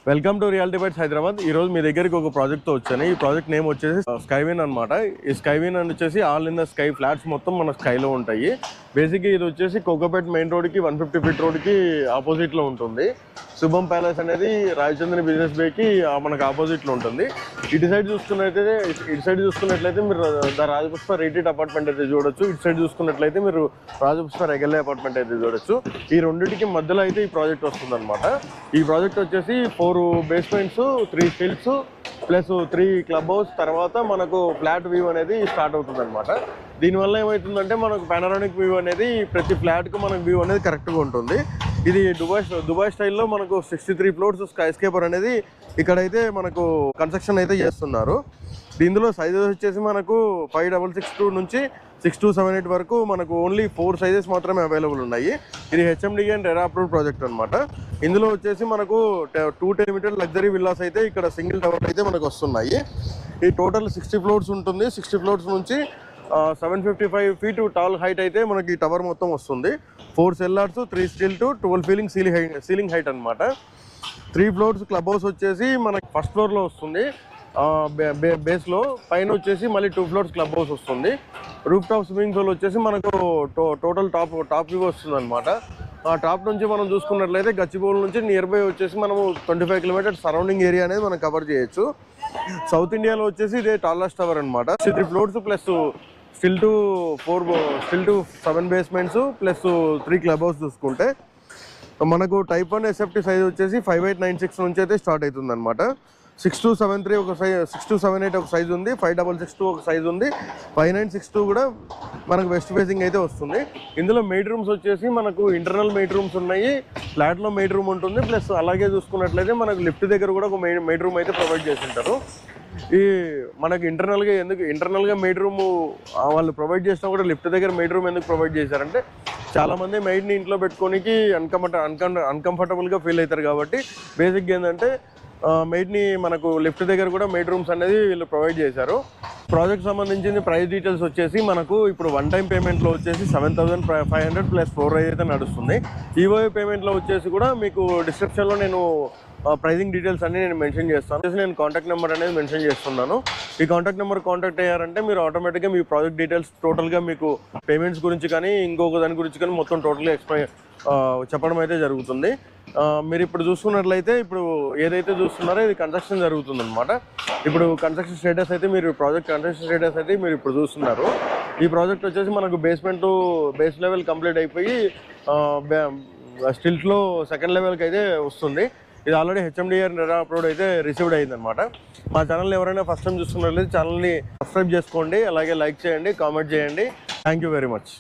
Welcome to Reality Bites Hyderabad. ఈ రోజు మీ దగ్గరికి ఒక ప్రాజెక్ట్ తో వచ్చాను. ఈ ప్రాజెక్ట్ నేమ్ వచ్చేసి స్కైవిన్ అన్నమాట. ఈ స్కైవిన్ అని వచ్చేసి all in the sky flats మొత్తం మన స్కైలో ఉంటాయి. బేసిక్గా ఇది వచ్చేసి కోకాపేట్ మెయిన్ రోడ్కి 150 ఫీట్ రోడ్కి ఆపోజిట్లో ఉంటుంది. శుభం ప్యాలెస్ అనేది రాయచంద్రని బిజినెస్ బేకి మనకు ఆపోజిట్లో ఉంటుంది. ఇటు సైడ్ చూసుకున్నట్లయితే మీరు ద రాజపుష్ప రీటేట్ అపార్ట్మెంట్ అయితే చూడొచ్చు. ఇటు సైడ్ చూసుకున్నట్లయితే మీరు రాజపుష్ప రెగల్లే అపార్ట్మెంట్ అయితే చూడొచ్చు. ఈ రెండింటికి మధ్యలో అయితే ఈ ప్రాజెక్ట్ వస్తుంది అనమాట. ఈ ప్రాజెక్ట్ వచ్చేసి 4 basements, 3 stills plus 3 club house తర్వాత మనకు ఫ్లాట్ వ్యూ అనేది స్టార్ట్ అవుతుంది అనమాట. దీనివల్ల ఏమవుతుందంటే మనకు పానరామిక్ వ్యూ అనేది ప్రతి ఫ్లాట్కు మనకు వ్యూ అనేది కరెక్ట్గా ఉంటుంది. ఇది దుబాయ్ స్టైల్లో మనకు 63 ఫ్లోర్స్ స్కై స్కేపర్ అనేది ఇక్కడైతే మనకు కన్స్ట్రక్షన్ అయితే చేస్తున్నారు. దీనిలో సైజెస్ వచ్చేసి మనకు 5662 నుంచి 6278 వరకు మనకు ఓన్లీ 4 సైజెస్ మాత్రమే అవైలబుల్ ఉన్నాయి. ఇది HMD and RERA approved project అనమాట. ఇందులో వచ్చేసి మనకు 210 మీటర్ లగ్జరీ విల్లాస్ అయితే ఇక్కడ సింగిల్ టవర్ అయితే మనకు వస్తున్నాయి. ఈ టోటల్ 60 ఫ్లోర్స్ ఉంటుంది. 60 ఫ్లోర్స్ నుంచి 755 ఫీట్ టాల్ హైట్ అయితే మనకి ఈ టవర్ మొత్తం వస్తుంది. 4 sellers, 3 still to 12 feeling ceiling height అనమాట. 3 ఫ్లోర్స్ క్లబ్ హౌస్ వచ్చేసి మనకి ఫస్ట్ ఫ్లోర్లో వస్తుంది. బేస్లో పైన వచ్చేసి మళ్ళీ 2 ఫ్లోర్స్ క్లబ్ హౌస్ వస్తుంది. రూఫ్ టాప్ స్విమ్మింగ్ పూల్ వచ్చేసి మనకు టోటల్ టాప్ వ్యూ వస్తుంది అనమాట. ఆ టాప్ నుంచి మనం చూసుకున్నట్లయితే గచ్చిబౌలి నుంచి నియర్ బై వచ్చేసి మనము 25 కిలోమీటర్స్ సరౌండింగ్ ఏరియా అనేది మనం కవర్ చేయొచ్చు. సౌత్ ఇండియాలో వచ్చేసి ఇదే టాలెస్ట్ టవర్ అనమాట. 3 floors plus still to 7 basements plus 3 club house చూసుకుంటే మనకు టైప్ 1 ఎస్ఎఫ్టీ సైజ్ వచ్చేసి 5896 నుంచి అయితే స్టార్ట్ అవుతుంది అనమాట. 6273 ఒక సైజ్, 6278 ఒక సైజ్ ఉంది, 5662 ఒక సైజ్ ఉంది, 5962 కూడా మనకు వెస్ట్ ఫేసింగ్ అయితే వస్తుంది. ఇందులో మెయిడ్ రూమ్స్ వచ్చేసి మనకు ఇంటర్నల్ మెయిడ్ రూమ్స్ ఉన్నాయి, ఫ్లాట్లో మెయిడ్ రూమ్ ఉంటుంది. ప్లస్ అలాగే చూసుకున్నట్లయితే మనకు లిఫ్ట్ దగ్గర కూడా ఒక మెయిడ్ రూమ్ అయితే ప్రొవైడ్ చేసి ఉంటారు. ఈ మనకి ఇంటర్నల్గా మెయిడ్ రూమ్ వాళ్ళు ప్రొవైడ్ చేసినా కూడా లిఫ్ట్ దగ్గర మెయిడ్ రూమ్ ఎందుకు ప్రొవైడ్ చేశారంటే చాలామంది మెయిడ్ని ఇంట్లో పెట్టుకోనికి అన్కంఫర్టబుల్గా ఫీల్ అవుతారు. కాబట్టి బేసిక్గా ఏంటంటే మెయిడ్ని మనకు లిఫ్ట్ దగ్గర కూడా మెయిడ్ రూమ్స్ అనేది వీళ్ళు ప్రొవైడ్ చేశారు. ప్రాజెక్ట్ సంబంధించిన ప్రైస్ డీటెయిల్స్ వచ్చేసి మనకు ఇప్పుడు వన్ టైం పేమెంట్లో వచ్చేసి 7500 ప్లస్ 4 అయితే నడుస్తుంది. ఈఓఐ పేమెంట్లో వచ్చేసి కూడా మీకు డిస్క్రిప్షన్లో నేను ప్రైజింగ్ డీటెయిల్స్ అన్ని నేను మెన్షన్ చేస్తాను. నేను కాంటాక్ట్ నెంబర్ అనేది మెన్షన్ చేస్తున్నాను. ఈ కాంటాక్ట్ నెంబర్ కాంటాక్ట్ అయ్యారంటే మీరు ఆటోమేటిక్గా మీ ప్రాజెక్ట్ డీటెయిల్స్ టోటల్గా మీకు పేమెంట్స్ గురించి కానీ ఇంకొక దాని గురించి కానీ మొత్తం టోటల్గా చెప్పడం అయితే జరుగుతుంది. మీరు ఇప్పుడు చూసుకున్నట్లయితే ఇప్పుడు ఏదైతే చూస్తున్నారో ఇది కన్స్ట్రక్షన్ జరుగుతుంది అనమాట. ఇప్పుడు కన్స్ట్రక్షన్ స్టేటస్ అయితే మీరు ఇప్పుడు చూస్తున్నారు. ఈ ప్రాజెక్ట్ వచ్చేసి మనకు బేస్ లెవెల్ కంప్లీట్ అయిపోయి స్టిల్స్లో సెకండ్ లెవెల్కి అయితే వస్తుంది. ఇది ఆల్రెడీ హెచ్ఎండి రెరా అప్రూవ్డ్ అయితే రిసీవ్డ్ అయిందనమాట. మా ఛానల్ ఎవరైనా ఫస్ట్ టైం చూస్తున్నట్లయితే ఛానల్ని సబ్స్క్రైబ్ చేసుకోండి, అలాగే లైక్ చేయండి, కామెంట్ చేయండి. Thank you very much.